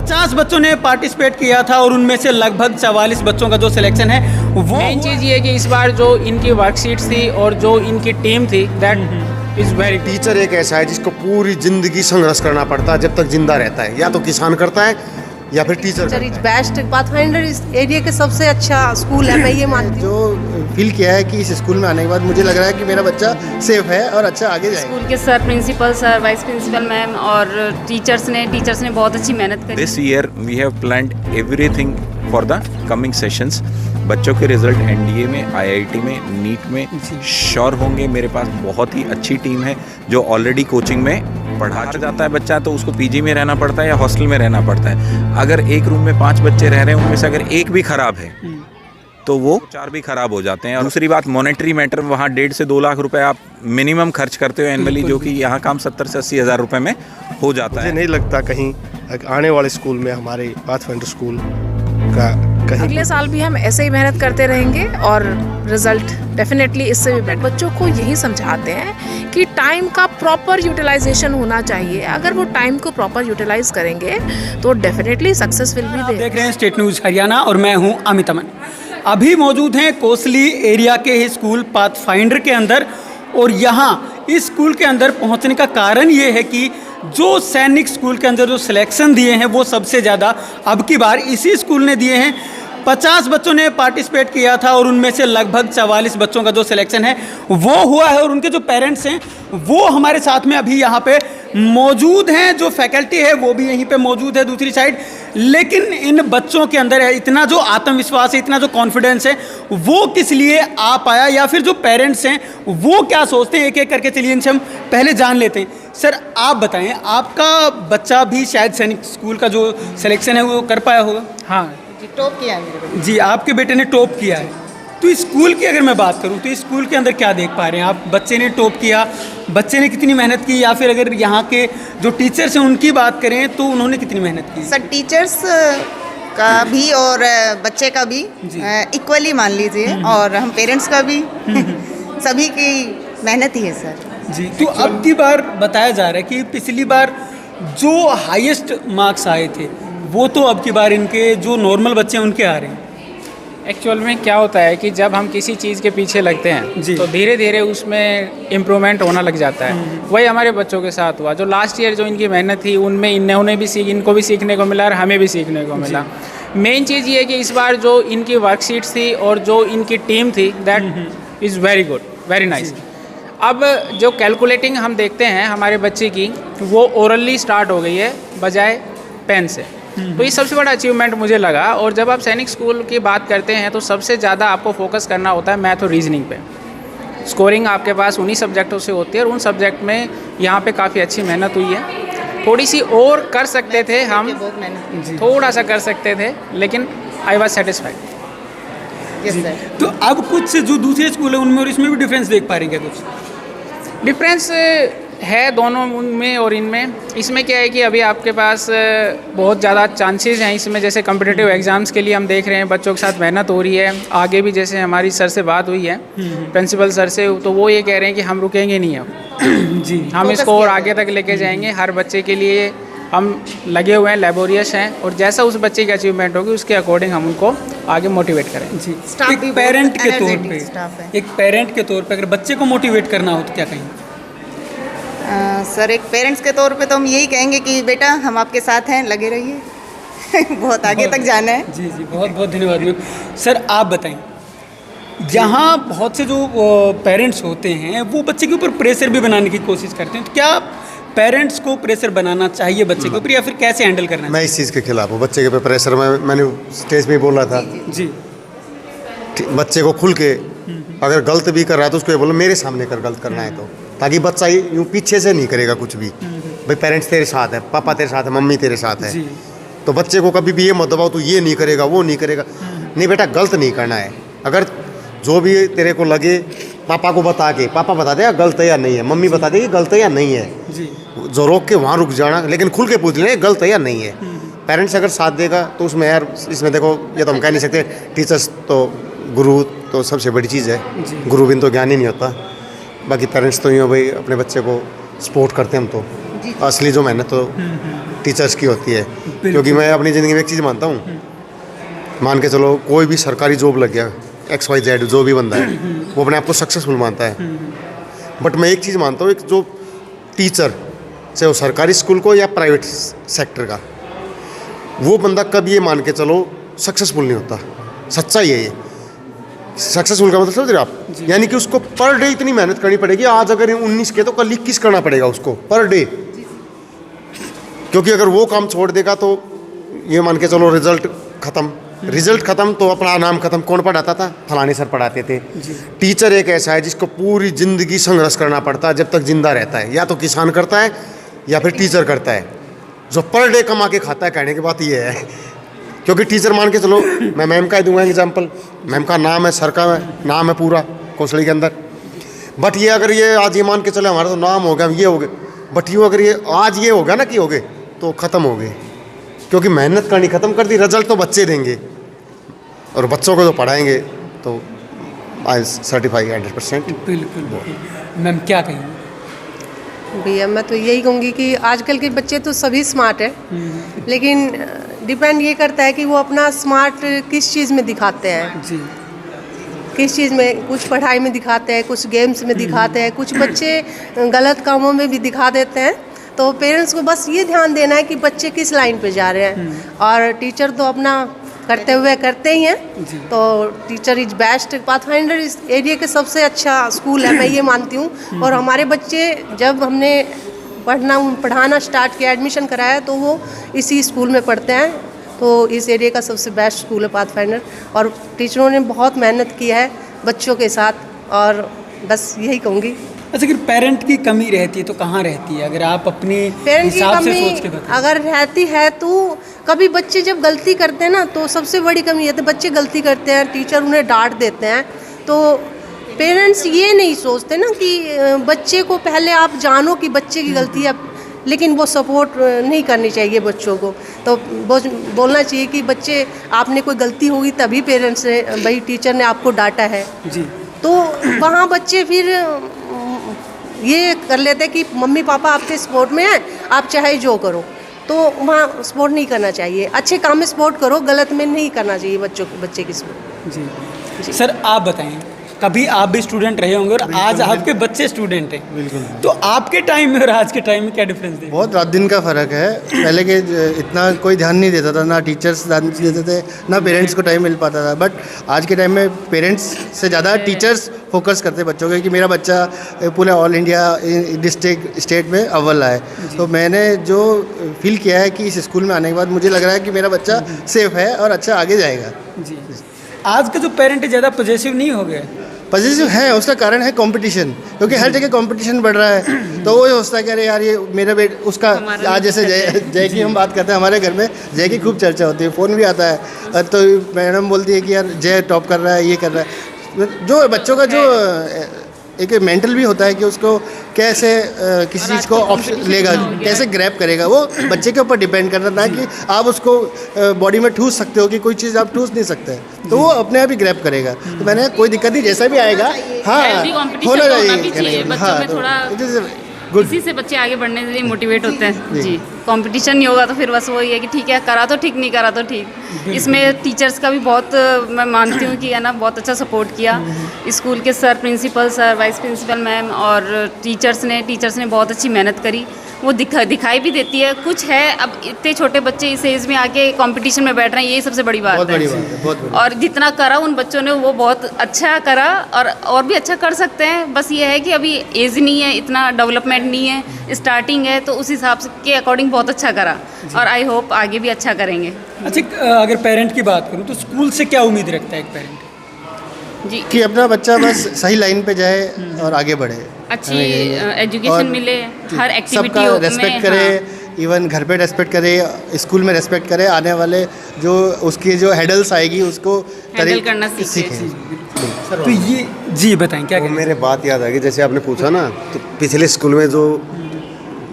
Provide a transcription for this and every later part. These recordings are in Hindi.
50 बच्चों ने पार्टिसिपेट किया था और उनमें से लगभग 44 बच्चों का जो सिलेक्शन है वो मेन चीज़ ये है कि इस बार जो इनकी वर्कशीट्स थी और जो इनकी टीम थी दैट इज़ वेरी टीचर एक ऐसा है जिसको पूरी जिंदगी संघर्ष करना पड़ता है जब तक जिंदा रहता है, या तो किसान करता है या फिर टीचर इज बेस्ट। पाथफाइंडर इस एरिया के सबसे अच्छा स्कूल है, मैं ये मानती हूँ। जो फील किया है कि इस स्कूल में आने के बाद मुझे लग रहा है कि मेरा बच्चा सेफ है और अच्छा आगे जाएगा। स्कूल के sir, principal sir, vice principal ma'am और टीचर्स ने बहुत अच्छी मेहनत करी। This year we have planned everything for the coming sessions. बच्चों के रिजल्ट एनडीए में, आईआईटी में, नीट में श्योर होंगे। मेरे पास बहुत ही अच्छी टीम है जो ऑलरेडी कोचिंग में पढ़ा जाता है बच्चा, तो उसको पीजी में रहना पड़ता है या हॉस्टल में रहना पड़ता है। अगर एक रूम में 5 बच्चे रह रहे हैं, उनमें से अगर एक भी खराब है तो वो 4 भी खराब हो जाते हैं। और दूसरी बात मॉनेटरी मैटर, वहाँ 1.5 से 2 लाख रुपए आप मिनिमम खर्च करते हो एनुअली, जो कि यहाँ काम 70 से 80 हज़ार रुपए में हो जाता है। मुझे नहीं लगता कहीं आने वाले स्कूल में हमारे पाथफाइंडर स्कूल का कहीं अगले साल भी हम ऐसे ही मेहनत करते रहेंगे और रिजल्ट डेफिनेटली इससे भी बेटर। बच्चों को यही समझाते हैं कि टाइम का प्रॉपर यूटिलाइजेशन होना चाहिए। अगर वो टाइम को प्रॉपर यूटिलाइज करेंगे तो definitely success will be there. देख रहे हैं स्टेट न्यूज़ हरियाणा और मैं हूं अमित अमन। अभी मौजूद हैं कोसली एरिया के ही स्कूल पाथफाइंडर के अंदर, और यहाँ इस स्कूल के अंदर पहुँचने का कारण ये है कि जो सैनिक स्कूल के अंदर जो सिलेक्शन दिए हैं वो सबसे ज़्यादा अब की बार इसी स्कूल ने दिए हैं। 50 बच्चों ने पार्टिसिपेट किया था और उनमें से लगभग 44 बच्चों का जो सिलेक्शन है वो हुआ है, और उनके जो पेरेंट्स हैं वो हमारे साथ में अभी यहाँ पे मौजूद हैं। जो फैकल्टी है वो भी यहीं पे मौजूद है दूसरी साइड। लेकिन इन बच्चों के अंदर है इतना जो आत्मविश्वास है, इतना जो कॉन्फिडेंस है, वो किस लिए आ पाया, या फिर जो पेरेंट्स हैं वो क्या सोचते हैं, एक एक करके चलिए इनसे हम पहले जान लेते हैं। सर आप बताएं, आपका बच्चा भी शायद सैनिक स्कूल का जो सिलेक्शन है वो कर पाया होगा? हाँ जी, टॉप किया है मेरे बेटे। जी, आपके बेटे ने टॉप किया है। तो इस स्कूल की अगर मैं बात करूं तो इस स्कूल के अंदर क्या देख पा रहे हैं आप? बच्चे ने टॉप किया, बच्चे ने कितनी मेहनत की, या फिर अगर यहाँ के जो टीचर्स हैं उनकी बात करें तो उन्होंने कितनी मेहनत की? सर टीचर्स का भी और बच्चे का भी इक्वली मान लीजिए, और हम पेरेंट्स का भी सभी की मेहनत ही है सर जी। तो अब की बार बताया जा रहा है कि पिछली बार जो हाईएस्ट मार्क्स आए थे वो तो अब की बार इनके जो नॉर्मल बच्चे हैं उनके आ रहे हैं। एक्चुअल में क्या होता है कि जब हम किसी चीज़ के पीछे लगते हैं तो धीरे धीरे उसमें इम्प्रूवमेंट होना लग जाता है। वही हमारे बच्चों के साथ हुआ। जो लास्ट ईयर जो इनकी मेहनत थी उनमें इन्होंने भी इनको भी सीखने को मिला और हमें भी सीखने को मिला। मेन चीज़ ये है कि इस बार जो इनकी वर्कशीट्स थी और जो इनकी टीम थी that is very good, very nice. अब जो कैलकुलेटिंग हम देखते हैं हमारे बच्चे की, वो ओरली स्टार्ट हो गई है बजाय पेन से। तो ये सबसे बड़ा अचीवमेंट मुझे लगा। और जब आप सैनिक स्कूल की बात करते हैं तो सबसे ज़्यादा आपको फोकस करना होता है मैथ और रीजनिंग पे। स्कोरिंग आपके पास उन्हीं सब्जेक्टों से होती है, और उन सब्जेक्ट में यहाँ पे काफ़ी अच्छी मेहनत हुई है। थोड़ी सी और कर सकते थे हम, थोड़ा सा कर सकते थे, लेकिन I was satisfied. Yes sir. तो अब कुछ जो दूसरे स्कूल है उनमें और इसमें भी डिफरेंस देख पा रहे हैं क्या? कुछ डिफरेंस है दोनों उनमें और इनमें। इसमें क्या है कि अभी आपके पास बहुत ज़्यादा चांसेस हैं इसमें। जैसे कम्पिटिटिव एग्ज़ाम्स के लिए हम देख रहे हैं बच्चों के साथ मेहनत हो रही है। आगे भी जैसे हमारी सर से बात हुई है, प्रिंसिपल सर से, तो वो ये कह रहे हैं कि हम रुकेंगे नहीं अब जी, हम इसको और आगे तक लेके जाएंगे। हर बच्चे के लिए हम लगे हुए हैं, लेबोरियस हैं, और जैसा उस बच्चे की अचीवमेंट होगी उसके अकॉर्डिंग हम उनको आगे मोटिवेट करें जी। एक पेरेंट के तौर पे अगर बच्चे को मोटिवेट करना हो तो क्या कहेंगे? सर एक पेरेंट्स के तौर पे तो हम यही कहेंगे कि बेटा हम आपके साथ हैं, लगे रहिए बहुत आगे तक जाना है। जी जी, बहुत बहुत धन्यवाद। सर आप बताएं, यहाँ बहुत से जो पेरेंट्स होते हैं वो बच्चे के ऊपर प्रेशर भी बनाने की कोशिश करते हैं, तो क्या पेरेंट्स को प्रेशर बनाना चाहिए बच्चे के ऊपर, या फिर कैसे हैंडल करना है? मैं इस चीज़ के खिलाफ हूँ। बच्चे के ऊपर प्रेशर मैंने स्टेज पे बोला था जी। बच्चे को खुल के अगर गलत भी कर रहा है तो उसको ये बोलो मेरे सामने कर, गलत करना है तो, ताकि बच्चा यूँ पीछे से नहीं करेगा कुछ भी। भाई पेरेंट्स तेरे साथ है, पापा तेरे साथ है, मम्मी तेरे साथ है, तो बच्चे को कभी भी ये मत दबाओ तो ये नहीं करेगा, वो नहीं करेगा। नहीं बेटा, गलत नहीं करना है। अगर जो भी तेरे को लगे पापा को बता के, पापा बता देगा गलत है या नहीं है, मम्मी बता देगी गलत है या नहीं है, जो रोक के वहाँ रुक जाना, लेकिन खुल के पूछ लेना गलत है या नहीं है। पेरेंट्स अगर साथ देगा तो उसमें यार, इसमें देखो ये तो हम कह नहीं सकते, टीचर्स तो, गुरु तो सबसे बड़ी चीज़ है, गुरु बिन तो ज्ञान ही नहीं होता। बाकी पेरेंट्स तो यूँ भाई अपने बच्चे को सपोर्ट करते हैं हम तो। असली जो मेहनत तो टीचर्स की होती है। क्योंकि मैं अपनी ज़िंदगी में एक चीज़ मानता हूँ, मान के चलो कोई भी सरकारी जॉब लग गया, XYZ जो भी बंदा है वो अपने आप को सक्सेसफुल मानता है। बट मैं एक चीज़ मानता हूँ, एक जो टीचर, चाहे वो सरकारी स्कूल को या प्राइवेट सेक्टर का, वो बंदा कभी ये मान के चलो सक्सेसफुल नहीं होता। सच्चाई है ये। सक्सेसफुल का मतलब समझ रहे आप, यानी कि उसको पर डे इतनी मेहनत करनी पड़ेगी। आज अगर 19 के तो कल 21 करना पड़ेगा उसको पर डे। क्योंकि अगर वो काम छोड़ देगा तो ये मान के चलो रिजल्ट ख़त्म तो अपना नाम ख़त्म। कौन पढ़ाता था? फलाने सर पढ़ाते थे। टीचर एक ऐसा है जिसको पूरी ज़िंदगी संघर्ष करना पड़ता है जब तक जिंदा रहता है। या तो किसान करता है या फिर टीचर करता है, जो पर डे कमा के खाता है। कहने की बात ये है, क्योंकि टीचर मान के चलो, मैं मैम का ही दूंगा एग्जाम्पल। मैम का नाम है, सर का नाम है पूरा कोसली के अंदर। बट ये अगर ये आज ये मान के चले हमारा तो नाम हो गया, ये हो गए, बट यूँ अगर ये आज ये हो गया ना कि हो गए तो ख़त्म हो गए। क्योंकि मेहनत करनी ख़त्म कर दी, रिजल्ट तो बच्चे देंगे और बच्चों को जो पढ़ाएंगे तो आई सर्टिफाई 100%। बिल्कुल। मैम क्या कहेंगे? भैया मैं तो यही कहूँगी कि आजकल के बच्चे तो सभी स्मार्ट है, लेकिन डिपेंड ये करता है कि वो अपना स्मार्ट किस चीज़ में दिखाते हैं जी। किस चीज़ में। कुछ पढ़ाई में दिखाते हैं, कुछ गेम्स में दिखाते हैं, कुछ बच्चे गलत कामों में भी दिखा देते हैं। तो पेरेंट्स को बस ये ध्यान देना है कि बच्चे किस लाइन पे जा रहे हैं, और टीचर तो अपना करते हुए करते ही हैं। तो टीचर इज बेस्ट। पाथफाइंडर इस एरिया के सबसे अच्छा स्कूल है, मैं ये मानती हूँ। और हमारे बच्चे जब हमने पढ़ाना स्टार्ट किया, एडमिशन कराया, तो वो इसी स्कूल में पढ़ते हैं। तो इस एरिया का सबसे बेस्ट स्कूल है पाथफाइंडर, और टीचरों ने बहुत मेहनत की है बच्चों के साथ, और बस यही कहूँगी। अच्छा, अगर पेरेंट की कमी रहती है तो कहाँ रहती है? अगर आप अपने पेरेंट की हिसाब से कमी सोच के बताएं। अगर रहती है तो कभी बच्चे जब गलती करते हैं ना, तो सबसे बड़ी कमी ये है, बच्चे गलती करते हैं, टीचर उन्हें डांट देते हैं, तो पेरेंट्स ये नहीं सोचते ना कि बच्चे को पहले आप जानो कि बच्चे की गलती है, लेकिन वो सपोर्ट नहीं करनी चाहिए बच्चों को। तो बोलना चाहिए कि बच्चे आपने कोई गलती होगी तभी पेरेंट्स ने, भाई टीचर ने आपको डांटा है जी। तो वहाँ बच्चे फिर ये कर लेते हैं कि मम्मी पापा आपके सपोर्ट में हैं, आप चाहे जो करो। तो वहाँ सपोर्ट नहीं करना चाहिए, अच्छे काम में सपोर्ट करो, गलत में नहीं करना चाहिए बच्चे की सपोर्ट। जी। सर आप बताएं, कभी आप भी स्टूडेंट रहे होंगे और आज आपके बच्चे स्टूडेंट हैं। बिल्कुल। तो आपके टाइम में और आज के टाइम में क्या डिफरेंस है? बहुत रात दिन का फ़र्क है। पहले के इतना कोई ध्यान नहीं देता था, ना टीचर्स ध्यान देते थे, ना पेरेंट्स को टाइम मिल पाता था। बट आज के टाइम में पेरेंट्स से ज़्यादा टीचर्स फोकस करते बच्चों के कि मेरा बच्चा पूरे ऑल इंडिया डिस्ट्रिक्ट स्टेट में अव्वल आए। तो मैंने जो फील किया है कि इस स्कूल में आने के बाद मुझे लग रहा है कि मेरा बच्चा सेफ़ है और अच्छा आगे जाएगा। जी। आज का जो पेरेंट है ज़्यादा पॉजिटिव नहीं हो गया? पॉजिटिव है, उसका कारण है कंपटीशन, क्योंकि हर जगह कंपटीशन बढ़ रहा है। तो वो सोचता है कि अरे यार ये मेरा उसका आज जैसे जय की हम बात करते हैं, हमारे घर में जय की खूब चर्चा होती है, फ़ोन भी आता है, तो मैडम बोलती है कि यार जय टॉप कर रहा है, ये कर रहा है। जो बच्चों का जो एक मेंटल भी होता है कि उसको कैसे किसी चीज़ को ऑप्शन लेगा, कैसे ग्रैब करेगा, वो बच्चे के ऊपर डिपेंड करता था कि आप उसको बॉडी में ठूस सकते हो कि कोई चीज़ आप ठूस नहीं सकते, तो वो अपने आप ही ग्रैब करेगा। तो मैंने कोई दिक्कत नहीं, जैसा भी आएगा हाँ होना चाहिए। हाँ, तो इसी से बच्चे आगे बढ़ने के लिए मोटिवेट होते हैं। जी। कंपटीशन नहीं होगा तो फिर बस वही है कि ठीक है, करा तो ठीक, नहीं करा तो ठीक। इसमें टीचर्स का भी बहुत मैं मानती हूँ कि है ना, बहुत अच्छा सपोर्ट किया। स्कूल के sir, principal sir, vice principal ma'am और टीचर्स ने बहुत अच्छी मेहनत करी। वो दिखाई भी देती है। कुछ है, अब इतने छोटे बच्चे इस एज में आके कंपटीशन में बैठ रहे हैं, यही सबसे बड़ी बात है। और जितना करा उन बच्चों ने वो बहुत अच्छा करा, और भी अच्छा कर सकते हैं। बस ये है कि अभी एज नहीं है, इतना डेवलपमेंट नहीं है, स्टार्टिंग है, तो उस हिसाब से के अकॉर्डिंग बहुत अच्छा करा, और आई होप आगे भी अच्छा करेंगे। अच्छा, अगर पेरेंट की बात करूँ तो स्कूल से क्या उम्मीद रखता है एक पेरेंट? जी, कि अपना बच्चा बस सही लाइन पे जाए और आगे बढ़े, अच्छी एजुकेशन मिले, हर एक्टिविटी सबका रेस्पेक्ट करे। इवन घर पे रेस्पेक्ट करे, स्कूल में रेस्पेक्ट करे, आने वाले जो उसकी जो हेडल्स आएगी उसको हैंडल करना सीखे। तो ये जी बताएं क्या करें? मेरे बात याद आ गई, जैसे आपने पूछा ना, तो पिछले स्कूल में जो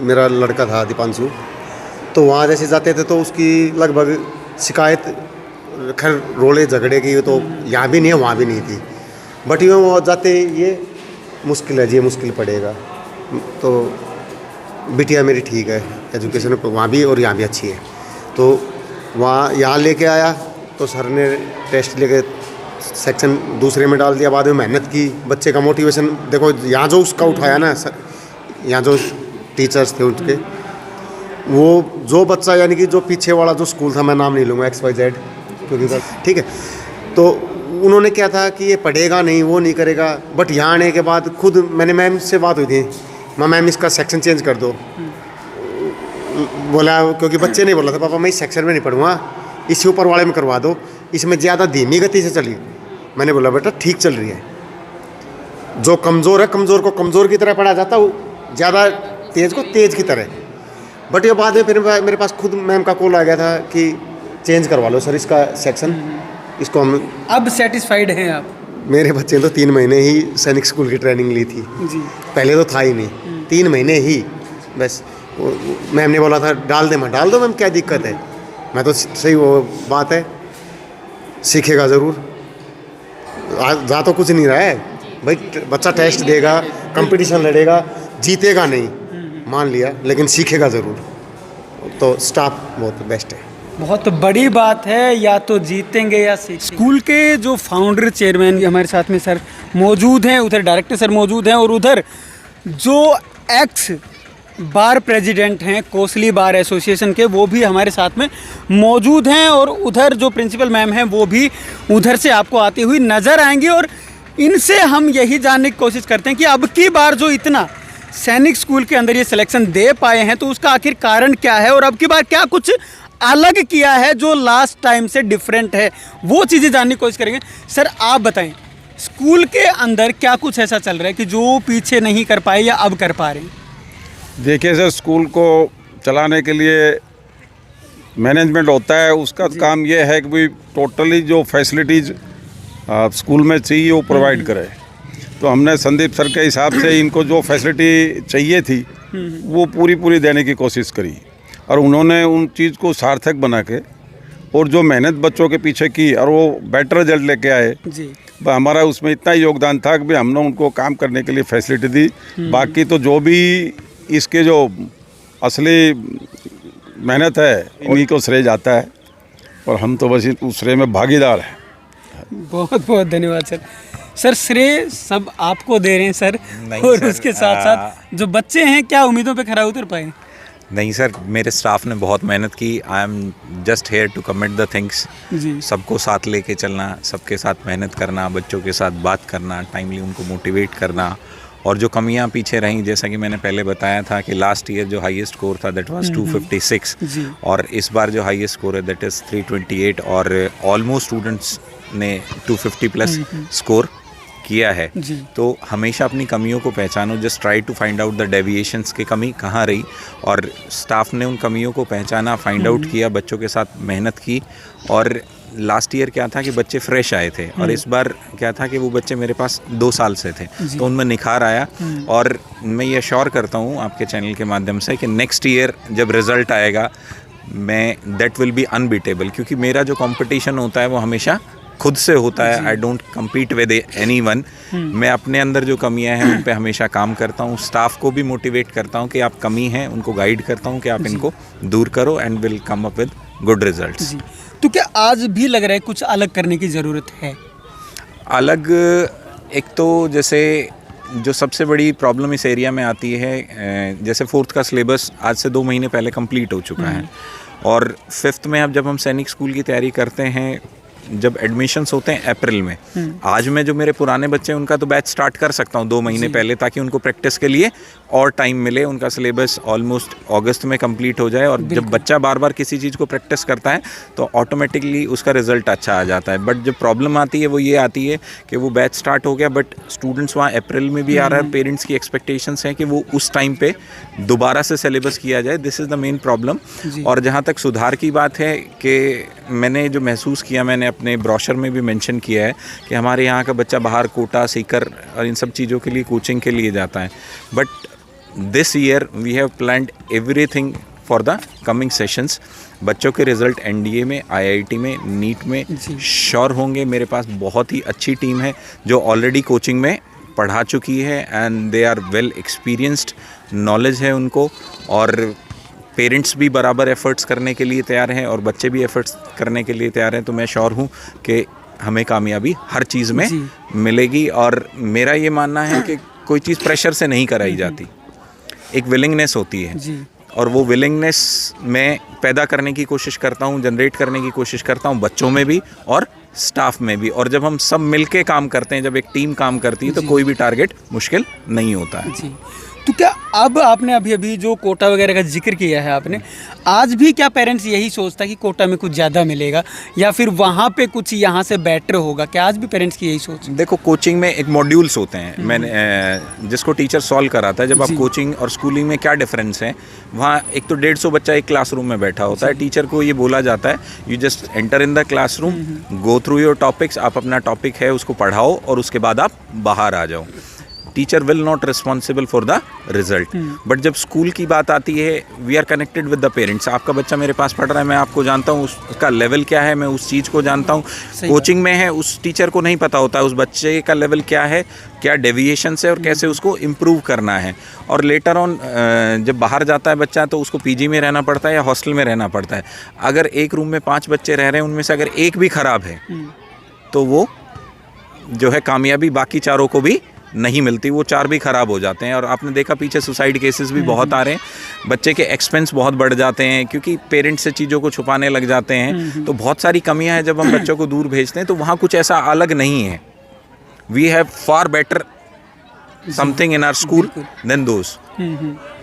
मेरा लड़का था दीपांशु, तो वहाँ जैसे जाते थे तो उसकी लगभग शिकायत, खैर रोले झगड़े की तो यहाँ भी नहीं है वहाँ भी नहीं थी, बट ये वो जाते ये मुश्किल है जी, ये मुश्किल पड़ेगा। तो बिटिया मेरी ठीक है, एजुकेशन वहाँ भी और यहाँ भी अच्छी है। तो वहाँ यहाँ लेके आया तो सर ने टेस्ट लेके सेक्शन दूसरे में डाल दिया। बाद में मेहनत की, बच्चे का मोटिवेशन देखो, यहाँ जो उसका उठाया ना सर, यहाँ जो टीचर्स थे उनके, वो जो बच्चा यानी कि जो पीछे वाला जो स्कूल था, मैं नाम नहीं लूँगा, XYZ, क्योंकि ठीक है, तो उन्होंने क्या था कि ये पढ़ेगा नहीं, वो नहीं करेगा। बट यहाँ आने के बाद खुद मैंने मैम से बात हुई थी, मैम इसका सेक्शन चेंज कर दो। बोला, क्योंकि बच्चे ने बोला था पापा मैं इस सेक्शन में नहीं पढ़ूँगा, इसी ऊपर वाले में करवा दो, इसमें ज़्यादा धीमी गति से चली। मैंने बोला बेटा ठीक चल रही है, जो कमज़ोर है कमज़ोर को कमज़ोर की तरह पढ़ा जाता, वो ज़्यादा तेज़ को तेज़ की तरह। बट ये बाद में फिर मेरे पास खुद मैम का कॉल आ गया था कि चेंज करवा लो सर इसका सेक्शन, इसको हम। अब सेटिस्फाइड हैं आप? मेरे बच्चे तो 3 महीने ही सैनिक स्कूल की ट्रेनिंग ली थी जी, पहले तो था ही नहीं, 3 महीने ही बस। मैम ने बोला था डाल दे, मैं डाल दो मैम, क्या दिक्कत है। मैं तो सही, वो बात है, सीखेगा ज़रूर। जा तो कुछ नहीं रहा है भाई, बच्चा टेस्ट देगा, कंपटीशन लड़ेगा, जीतेगा नहीं मान लिया, लेकिन सीखेगा ज़रूर। तो स्टाफ बहुत बेस्ट है। बहुत बड़ी बात है, या तो जीतेंगे या सीखेंगे। स्कूल के जो फाउंडर चेयरमैन हमारे साथ में सर मौजूद हैं, उधर डायरेक्टर सर मौजूद हैं, और उधर जो एक्स बार प्रेसिडेंट हैं कोसली बार एसोसिएशन के, वो भी हमारे साथ में मौजूद हैं, और उधर जो प्रिंसिपल मैम हैं वो भी उधर से आपको आती हुई नज़र आएंगी। और इनसे हम यही जानने की कोशिश करते हैं कि अब की बार जो इतना सैनिक स्कूल के अंदर ये सिलेक्शन दे पाए हैं, तो उसका आखिर कारण क्या है, और अब की बार क्या कुछ अलग किया है जो लास्ट टाइम से डिफरेंट है, वो चीज़ें जानने की कोशिश करेंगे। सर आप बताएं, स्कूल के अंदर क्या कुछ ऐसा चल रहा है कि जो पीछे नहीं कर पाए या अब कर पा रहे हैं? देखिए सर, स्कूल को चलाने के लिए मैनेजमेंट होता है, उसका काम ये है कि भाई टोटली जो फैसिलिटीज़ स्कूल में चाहिए वो प्रोवाइड करे। तो हमने संदीप सर के हिसाब से इनको जो फैसिलिटी चाहिए थी वो पूरी देने की कोशिश करी, और उन्होंने उन चीज़ को सार्थक बना के, और जो मेहनत बच्चों के पीछे की और वो बेटर रिजल्ट लेके आए जी। हमारा उसमें इतना योगदान था कि हमने उनको काम करने के लिए फैसिलिटी दी। बाकी तो जो भी इसके जो असली मेहनत है उन्हीं को श्रेय जाता है, और हम तो बस उस श्रेय में भागीदार हैं। बहुत बहुत धन्यवाद सर। सर श्रेय सब आपको दे रहे हैं सर, और सर, उसके साथ साथ जो बच्चे हैं क्या उम्मीदों पे खरा उतर पाए? नहीं सर, मेरे स्टाफ ने बहुत मेहनत की। I am just here to commit the things. सबको साथ लेके चलना, सबके साथ मेहनत करना, बच्चों के साथ बात करना, टाइमली उनको मोटिवेट करना। और जो कमियां पीछे रहीं, जैसा कि मैंने पहले बताया था कि लास्ट ईयर जो हाईएस्ट स्कोर था दैट वाज 256, और इस बार जो हाईएस्ट स्कोर है दैट इज़ 328, और ऑलमोस्ट स्टूडेंट्स ने 250 प्लस स्कोर किया है। तो हमेशा अपनी कमियों को पहचानो, just try to find out the deviations की कमी कहाँ रही, और स्टाफ ने उन कमियों को पहचाना, फाइंड आउट किया, बच्चों के साथ मेहनत की। और लास्ट ईयर क्या था कि बच्चे फ्रेश आए थे, और इस बार क्या था कि वो बच्चे मेरे पास 2 साल से थे, तो उनमें निखार आया। और मैं ये अश्योर करता हूँ आपके चैनल के माध्यम से कि नेक्स्ट ईयर जब रिज़ल्ट आएगा, मैं दैट विल बी अनबीटेबल, क्योंकि मेरा जो कंपटीशन होता है वो हमेशा खुद से होता है। I don't compete with anyone. मैं अपने अंदर जो कमियां हैं उन पे हमेशा काम करता हूँ, स्टाफ को भी मोटिवेट करता हूँ कि आप कमी हैं, उनको गाइड करता हूँ कि आप इनको दूर करो, and will come up with good results. तो क्या आज भी लग रहा है कुछ अलग करने की ज़रूरत है? अलग, एक तो जैसे जो सबसे बड़ी प्रॉब्लम इस एरिया में आती है, जैसे 4th का सिलेबस आज से 2 महीने पहले कंप्लीट हो चुका है, और 5th में अब जब हम सैनिक स्कूल की तैयारी करते हैं, जब एडमिशन्स होते हैं अप्रैल में, आज मैं जो मेरे पुराने बच्चे हैं उनका तो बैच स्टार्ट कर सकता हूँ 2 महीने पहले, ताकि उनको प्रैक्टिस के लिए और टाइम मिले, उनका सिलेबस ऑलमोस्ट अगस्त में कंप्लीट हो जाए। और जब बच्चा बार बार किसी चीज़ को प्रैक्टिस करता है तो ऑटोमेटिकली उसका रिजल्ट अच्छा आ जाता है। बट जो प्रॉब्लम आती है वो ये आती है कि वो बैच स्टार्ट हो गया, बट स्टूडेंट्स वहाँ अप्रैल में भी आ रहा है, पेरेंट्स की एक्सपेक्टेशंस हैं कि वो उस टाइम पे दोबारा से सिलेबस किया जाए। This is the main problem. और जहाँ तक सुधार की बात है कि मैंने जो महसूस किया, मैंने अपने ब्रोशर में भी मेंशन किया है कि हमारे यहाँ का बच्चा बाहर कोटा, सीकर और इन सब चीज़ों के लिए कोचिंग के लिए जाता है, but this year we have planned everything for the coming sessions. बच्चों के रिज़ल्ट एनडीए में, आईआईटी में, नीट में श्योर होंगे। मेरे पास बहुत ही अच्छी टीम है जो ऑलरेडी कोचिंग में पढ़ा चुकी है, and they are well experienced, knowledge है उनको, और पेरेंट्स भी बराबर एफ़र्ट्स करने के लिए तैयार हैं और बच्चे भी एफ़र्ट्स करने के लिए तैयार हैं, तो मैं श्योर हूँ कि हमें कामयाबी हर चीज़ में मिलेगी। और मेरा ये मानना है कि कोई चीज़ प्रेशर से नहीं कराई जाती, एक विलिंगनेस होती है और वो विलिंगनेस मैं पैदा करने की कोशिश करता हूँ, जनरेट करने की कोशिश करता हूँ बच्चों में भी और स्टाफ में भी। और जब हम सब मिलके काम करते हैं, जब एक टीम काम करती है, तो कोई भी टारगेट मुश्किल नहीं होता है। तो क्या अब आपने अभी जो कोटा वगैरह का जिक्र किया है आपने, आज भी क्या पेरेंट्स यही सोचता है कि कोटा में कुछ ज़्यादा मिलेगा या फिर वहाँ पे कुछ यहाँ से बेटर होगा? क्या आज भी पेरेंट्स की यही सोच? देखो, कोचिंग में एक मॉड्यूल्स होते हैं, मैंने जिसको टीचर सॉल्व कराता है। जब आप कोचिंग और स्कूलिंग में क्या डिफरेंस है, वहाँ एक तो 150 बच्चा एक क्लासरूम में बैठा होता है, टीचर को ये बोला जाता है you just enter in the classroom, go through your topics, आप अपना टॉपिक है उसको पढ़ाओ और उसके बाद आप बाहर आ जाओ। Teacher will not responsible for the result. But जब स्कूल की बात आती है, we are connected with the parents. आपका बच्चा मेरे पास पढ़ रहा है, मैं आपको जानता हूँ, उसका लेवल क्या है, मैं उस चीज़ को जानता हूँ। कोचिंग में है, उस टीचर को नहीं पता होता है उस बच्चे का लेवल क्या है, क्या डेविएशंस है और कैसे उसको इम्प्रूव करना है। और लेटर ऑन जब बाहर जाता है बच्चा, तो उसको पीजी में रहना पड़ता है या हॉस्टल में रहना पड़ता है। अगर एक रूम में 5 बच्चे रह रहे हैं, उनमें से अगर एक भी ख़राब है तो वो जो है कामयाबी बाकी चारों को भी नहीं मिलती, वो 4 भी ख़राब हो जाते हैं। और आपने देखा पीछे सुसाइड केसेस भी बहुत आ रहे हैं, बच्चे के एक्सपेंस बहुत बढ़ जाते हैं क्योंकि पेरेंट्स से चीज़ों को छुपाने लग जाते हैं। तो बहुत सारी कमियां हैं जब हम बच्चों को दूर भेजते हैं, तो वहाँ कुछ ऐसा अलग नहीं है। We have far better something in our school than those.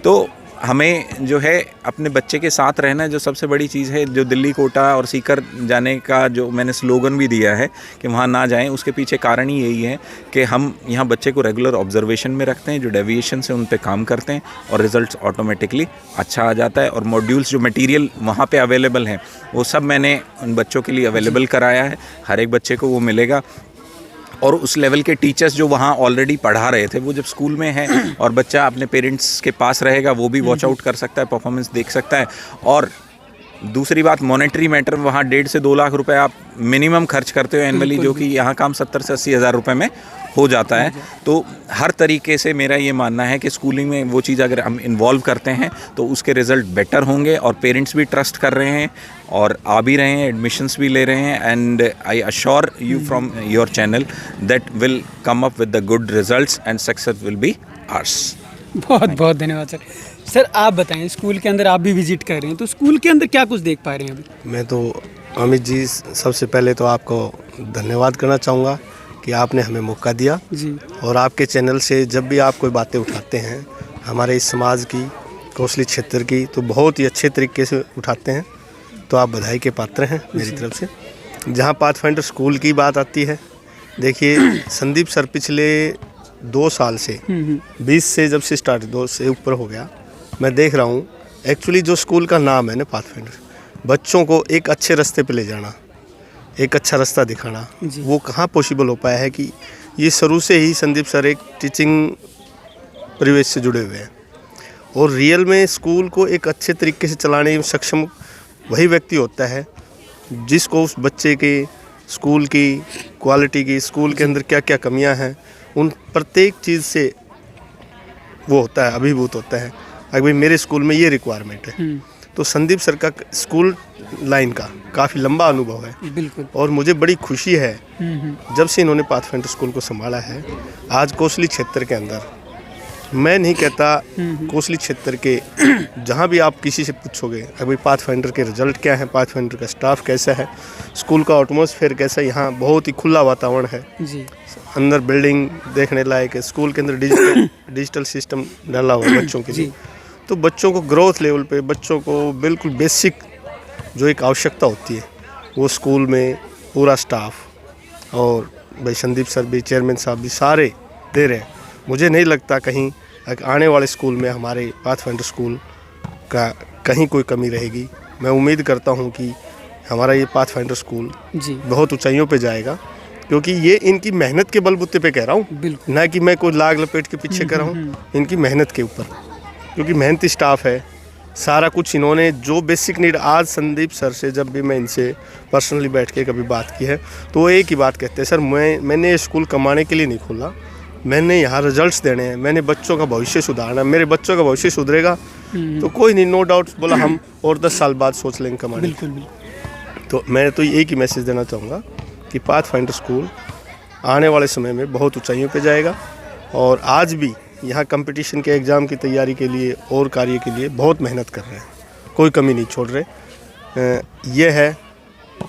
तो हमें जो है अपने बच्चे के साथ रहना जो सबसे बड़ी चीज़ है। जो दिल्ली, कोटा और सीकर जाने का जो मैंने स्लोगन भी दिया है कि वहाँ ना जाएं, उसके पीछे कारण ही यही है कि हम यहाँ बच्चे को रेगुलर ऑब्जर्वेशन में रखते हैं, जो डेविएशन से उन पे काम करते हैं और रिजल्ट्स ऑटोमेटिकली अच्छा आ जाता है। और मॉड्यूल्स जो मटेरियल वहाँ पे अवेलेबल हैं, वो सब मैंने उन बच्चों के लिए अवेलेबल कराया है, हर एक बच्चे को वो मिलेगा। और उस लेवल के टीचर्स जो वहाँ ऑलरेडी पढ़ा रहे थे, वो जब स्कूल में है और बच्चा अपने पेरेंट्स के पास रहेगा, वो भी वॉच आउट कर सकता है, परफॉर्मेंस देख सकता है। और दूसरी बात, मॉनेटरी मैटर, वहाँ 1.5 से 2 लाख रुपए आप मिनिमम खर्च करते हो एनुअली, जो कि यहाँ काम 70 से 80 हज़ार रुपये में हो जाता है। तो हर तरीके से मेरा ये मानना है कि स्कूलिंग में वो चीज़ अगर हम इन्वॉल्व करते हैं तो उसके रिज़ल्ट बेटर होंगे। और पेरेंट्स भी ट्रस्ट कर रहे हैं और आ भी रहे हैं, एडमिशन्स भी ले रहे हैं। And I assure you from your channel that will come up with the good results and success will be ours. बहुत बहुत धन्यवाद सर। सर आप बताएं, स्कूल के अंदर आप भी विजिट कर रहे हैं, तो स्कूल के अंदर क्या कुछ देख पा रहे हैं अभी? मैं तो अमित जी, सबसे पहले तो आपको धन्यवाद करना चाहूँगा कि आपने हमें मौका दिया जी। और आपके चैनल से जब भी आप कोई बातें उठाते हैं हमारे इस समाज की, कोसली क्षेत्र की, तो बहुत ही अच्छे तरीके से उठाते हैं, तो आप बधाई के पात्र हैं मेरी तरफ से। जहाँ पाथफाइंडर स्कूल की बात आती है, देखिए संदीप सर पिछले 2 साल से 20 से जब से स्टार्ट 2 से ऊपर हो गया, मैं देख रहा हूँ एक्चुअली जो स्कूल का नाम है ना पाथफाइंडर, बच्चों को एक अच्छे रास्ते पे ले जाना, एक अच्छा रास्ता दिखाना, वो कहाँ पॉसिबल हो पाया है कि ये शुरू से ही संदीप सर एक टीचिंग परिवेश से जुड़े हुए हैं और रियल में स्कूल को एक अच्छे तरीके से चलाने में सक्षम वही व्यक्ति होता है जिसको उस बच्चे के स्कूल की क्वालिटी की, स्कूल के अंदर क्या क्या कमियां हैं, उन प्रत्येक चीज़ से वो होता है, अभिभूत होता है। अगर भाई मेरे स्कूल में ये रिक्वायरमेंट है, तो संदीप सर का स्कूल लाइन का काफ़ी लंबा अनुभव है। बिल्कुल। और मुझे बड़ी खुशी है जब से इन्होंने पाथफाइंडर स्कूल को संभाला है। आज कोसली क्षेत्र के अंदर, मैं नहीं कहता कोसली क्षेत्र के जहाँ भी आप किसी से पूछोगे अभी पाथफाइंडर के रिजल्ट क्या है, पाथफाइंडर का स्टाफ कैसा है, स्कूल का एटमॉस्फेयर कैसा है, यहाँ बहुत ही खुला वातावरण है जी। अंदर बिल्डिंग देखने लायक है, स्कूल के अंदर डिजिटल सिस्टम डाला हुआ है बच्चों के लिए। तो बच्चों को ग्रोथ लेवल पे, बच्चों को बिल्कुल बेसिक जो एक आवश्यकता होती है वो स्कूल में पूरा स्टाफ और भाई संदीप सर भी, चेयरमैन साहब भी सारे दे रहे हैं। मुझे नहीं लगता कहीं आने वाले स्कूल में हमारे पाथफाइंडर स्कूल का कहीं कोई कमी रहेगी। मैं उम्मीद करता हूं कि हमारा ये पाथफाइंडर स्कूल जी बहुत ऊंचाइयों पे जाएगा, क्योंकि ये इनकी मेहनत के बलबूते पे कह रहा हूँ, ना कि मैं कोई लाग लपेट के पीछे कर रहा हूँ, इनकी मेहनत के ऊपर, क्योंकि मेहनती स्टाफ है। सारा कुछ इन्होंने जो बेसिक नीड, आज संदीप सर से जब भी मैं इनसे पर्सनली बैठ के कभी बात की है तो वो एक ही बात कहते हैं, सर मैंने ये स्कूल कमाने के लिए नहीं खोला, मैंने यहाँ रिजल्ट्स देने हैं, मैंने बच्चों का भविष्य सुधारना है, मेरे बच्चों का भविष्य सुधरेगा तो कोई नहीं, नो डाउट बोला हम और 10 साल बाद सोच लेंगे कमाने। बिल्कुल बिल्कुल। तो मैं तो एक ही मैसेज देना चाहूँगा कि पाथफाइंडर स्कूल आने वाले समय में बहुत ऊंचाइयों पे जाएगा और आज भी यहाँ कंपटीशन के एग्ज़ाम की तैयारी के लिए और कार्य के लिए बहुत मेहनत कर रहे हैं, कोई कमी नहीं छोड़ रहे। ये है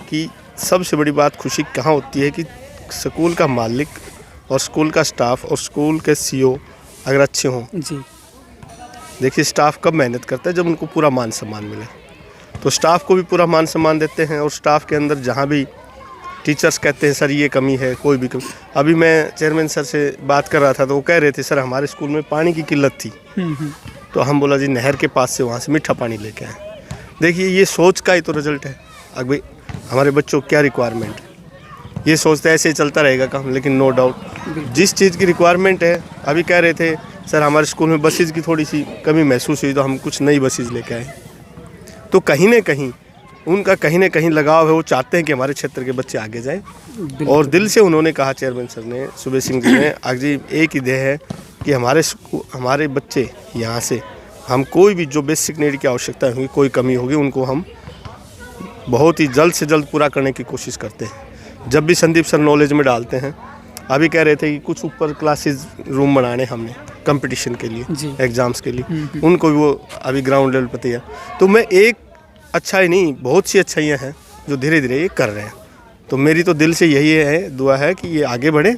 कि सबसे बड़ी बात खुशी कहाँ होती है कि स्कूल का मालिक और स्कूल का स्टाफ और स्कूल के सीईओ अगर अच्छे हों। जी देखिए स्टाफ कब मेहनत करता है, जब उनको पूरा मान सम्मान मिले, तो स्टाफ को भी पूरा मान सम्मान देते हैं और स्टाफ के अंदर जहाँ भी टीचर्स कहते हैं सर ये कमी है, कोई भी कमी। अभी मैं चेयरमैन सर से बात कर रहा था तो वो कह रहे थे सर हमारे स्कूल में पानी की किल्लत थी, तो हम बोला जी नहर के पास से वहाँ से मीठा पानी लेके आए। देखिए ये सोच का ही तो रिजल्ट है। अब भाई हमारे बच्चों को क्या रिक्वायरमेंट है, ये सोचते ऐसे ही चलता रहेगा काम, लेकिन नो डाउट जिस चीज़ की रिक्वायरमेंट है, अभी कह रहे थे सर हमारे स्कूल में बसेज की थोड़ी सी कमी महसूस हुई तो हम कुछ नई बसेज लेके आए। तो कहीं ना कहीं उनका कहीं ना कहीं लगाव है, वो चाहते हैं कि हमारे क्षेत्र के बच्चे आगे जाएं और दिल से उन्होंने कहा चेयरमैन सर ने, सुबह सिंह जी ने, आज एक ही ध्येय है कि हमारे बच्चे यहाँ से हम कोई भी जो बेसिक नीड की आवश्यकता होगी, कोई कमी होगी, उनको हम बहुत ही जल्द से जल्द पूरा करने की कोशिश करते हैं। जब भी संदीप सर नॉलेज में डालते हैं, अभी कह रहे थे कि कुछ ऊपर क्लासेस रूम बनाने हमने कंपटीशन के लिए, एग्ज़ाम्स के लिए, उनको भी वो अभी ग्राउंड लेवल पर तैयार। तो मैं एक अच्छाई नहीं, बहुत सी अच्छाइयाँ हैं जो धीरे धीरे ये कर रहे हैं। तो मेरी तो दिल से यही है, दुआ है कि ये आगे बढ़े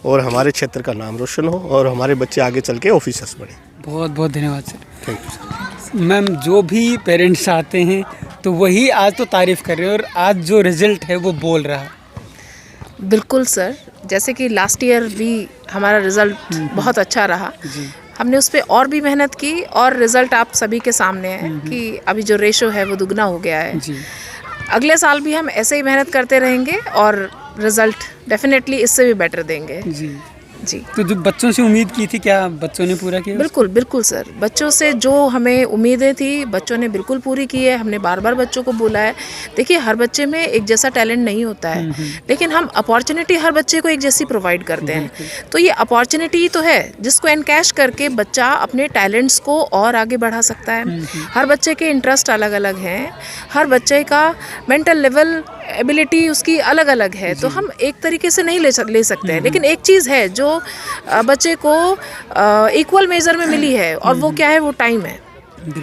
और हमारे क्षेत्र का नाम रोशन हो और हमारे बच्चे आगे चल के ऑफिसर्स बने। बहुत बहुत धन्यवाद sir. Thank you sir. Ma'am जो भी पेरेंट्स आते हैं तो वही आज तो तारीफ़ कर रहे हैं और आज जो रिज़ल्ट है वो बोल रहा है। बिल्कुल सर, जैसे कि लास्ट ईयर भी हमारा रिज़ल्ट बहुत अच्छा रहा, हमने उस पर और भी मेहनत की और रिज़ल्ट आप सभी के सामने है कि अभी जो रेशो है वो दुगना हो गया है। अगले साल भी हम ऐसे ही मेहनत करते रहेंगे और रिज़ल्ट डेफिनेटली इससे भी बेटर देंगे। जी। तो जो बच्चों से उम्मीद की थी, क्या बच्चों ने पूरा किया? बिल्कुल बिल्कुल सर, बच्चों से जो हमें उम्मीदें थी बच्चों ने बिल्कुल पूरी की है। हमने बार बार बच्चों को बोला है, देखिए हर बच्चे में एक जैसा टैलेंट नहीं होता है, लेकिन हम अपॉर्चुनिटी हर बच्चे को एक जैसी प्रोवाइड करते हैं। तो ये अपॉर्चुनिटी तो है जिसको एनकैश करके बच्चा अपने टैलेंट्स को और आगे बढ़ा सकता है। हर बच्चे के इंटरेस्ट अलग अलग हैं, हर बच्चे का मेंटल लेवल एबिलिटी उसकी अलग अलग है, तो हम एक तरीके से नहीं ले सकते हैं। लेकिन एक चीज़ है जो बच्चे को इक्वल मेजर में मिली है और वो क्या है, वो टाइम है।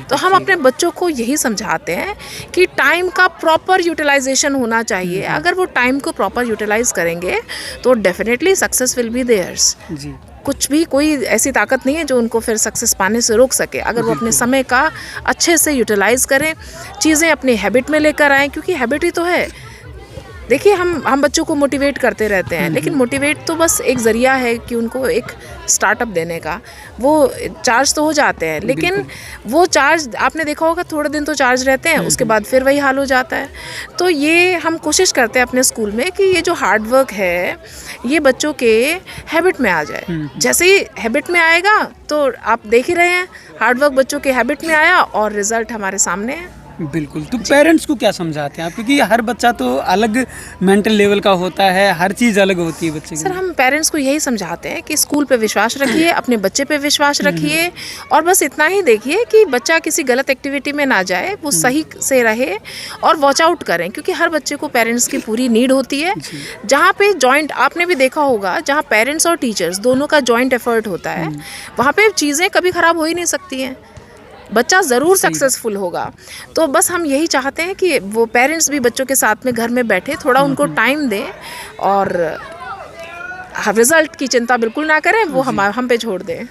तो हम अपने बच्चों को यही समझाते हैं कि टाइम का प्रॉपर यूटिलाइजेशन होना चाहिए। अगर वो टाइम को प्रॉपर यूटिलाइज करेंगे तो definitely success will be theirs. कुछ भी कोई ऐसी ताकत नहीं है जो उनको फिर सक्सेस पाने से रोक सके। अगर वो अपने समय का अच्छे से यूटिलाइज करें, चीज़ें अपनी हैबिट में लेकर आएँ, क्योंकि हैबिट ही तो है। देखिए हम बच्चों को मोटिवेट करते रहते हैं, लेकिन मोटिवेट तो बस एक ज़रिया है कि उनको एक स्टार्टअप देने का। वो चार्ज तो हो जाते हैं, लेकिन वो चार्ज आपने देखा होगा थोड़े दिन तो चार्ज रहते हैं, उसके बाद फिर वही हाल हो जाता है। तो ये हम कोशिश करते हैं अपने स्कूल में कि ये जो हार्ड वर्क है ये बच्चों के हैबिट में आ जाए। जैसे ही हैबिट में आएगा तो आप देख ही रहे हैं, हार्ड वर्क बच्चों के हैबिट में आया और रिज़ल्ट हमारे सामने है। बिल्कुल। तो पेरेंट्स को क्या समझाते हैं आप, क्योंकि हर बच्चा तो अलग मेंटल लेवल का होता है, हर चीज़ अलग होती है बच्चे की। सर हम पेरेंट्स को यही समझाते हैं कि स्कूल पे विश्वास रखिए, अपने बच्चे पे विश्वास रखिए और बस इतना ही देखिए कि बच्चा किसी गलत एक्टिविटी में ना जाए, वो सही से रहे और वॉच आउट करें, क्योंकि हर बच्चे को पेरेंट्स की पूरी नीड होती है। जहाँ पे जॉइंट, आपने भी देखा होगा, जहाँ पेरेंट्स और टीचर्स दोनों का जॉइंट एफर्ट होता है, वहाँ पे चीज़ें कभी ख़राब हो ही नहीं सकती हैं, बच्चा ज़रूर सक्सेसफुल होगा। तो बस हम यही चाहते हैं कि वो पेरेंट्स भी बच्चों के साथ में घर में बैठे, थोड़ा उनको टाइम दें और रिज़ल्ट की चिंता बिल्कुल ना करें, वो हम पे छोड़ दें।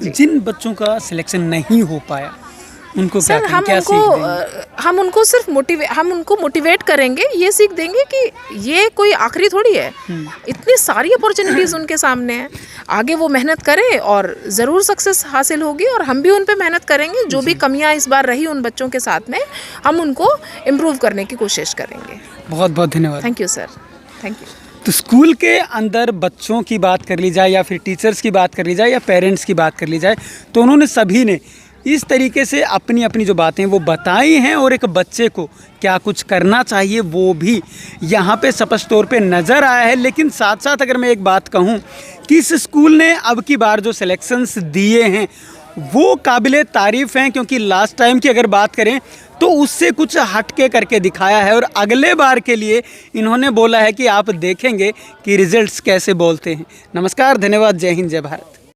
जिन बच्चों का सिलेक्शन नहीं हो पाया उनको क्या सर हम उनको मोटिवेट करेंगे, ये सीख देंगे कि ये कोई आखिरी थोड़ी है, इतनी सारी अपॉर्चुनिटीज़ उनके सामने हैं, आगे वो मेहनत करें और ज़रूर सक्सेस हासिल होगी। और हम भी उन पे मेहनत करेंगे, जो भी कमियां इस बार रही उन बच्चों के साथ में हम उनको इम्प्रूव करने की कोशिश करेंगे। बहुत बहुत धन्यवाद। Thank you sir, thank you. तो स्कूल के अंदर बच्चों की बात कर ली जाए या फिर टीचर्स की बात कर ली जाए या पेरेंट्स की बात कर ली जाए, तो उन्होंने सभी ने इस तरीके से अपनी अपनी जो बातें वो बताई हैं और एक बच्चे को क्या कुछ करना चाहिए वो भी यहाँ पे स्पष्ट तौर पे नज़र आया है। लेकिन साथ साथ अगर मैं एक बात कहूँ कि इस स्कूल ने अब की बार जो सिलेक्शंस दिए हैं वो काबिले तारीफ़ हैं, क्योंकि लास्ट टाइम की अगर बात करें तो उससे कुछ हटके करके दिखाया है और अगले बार के लिए इन्होंने बोला है कि आप देखेंगे कि रिजल्ट्स कैसे बोलते हैं। नमस्कार, धन्यवाद, जय हिंद, जय भारत।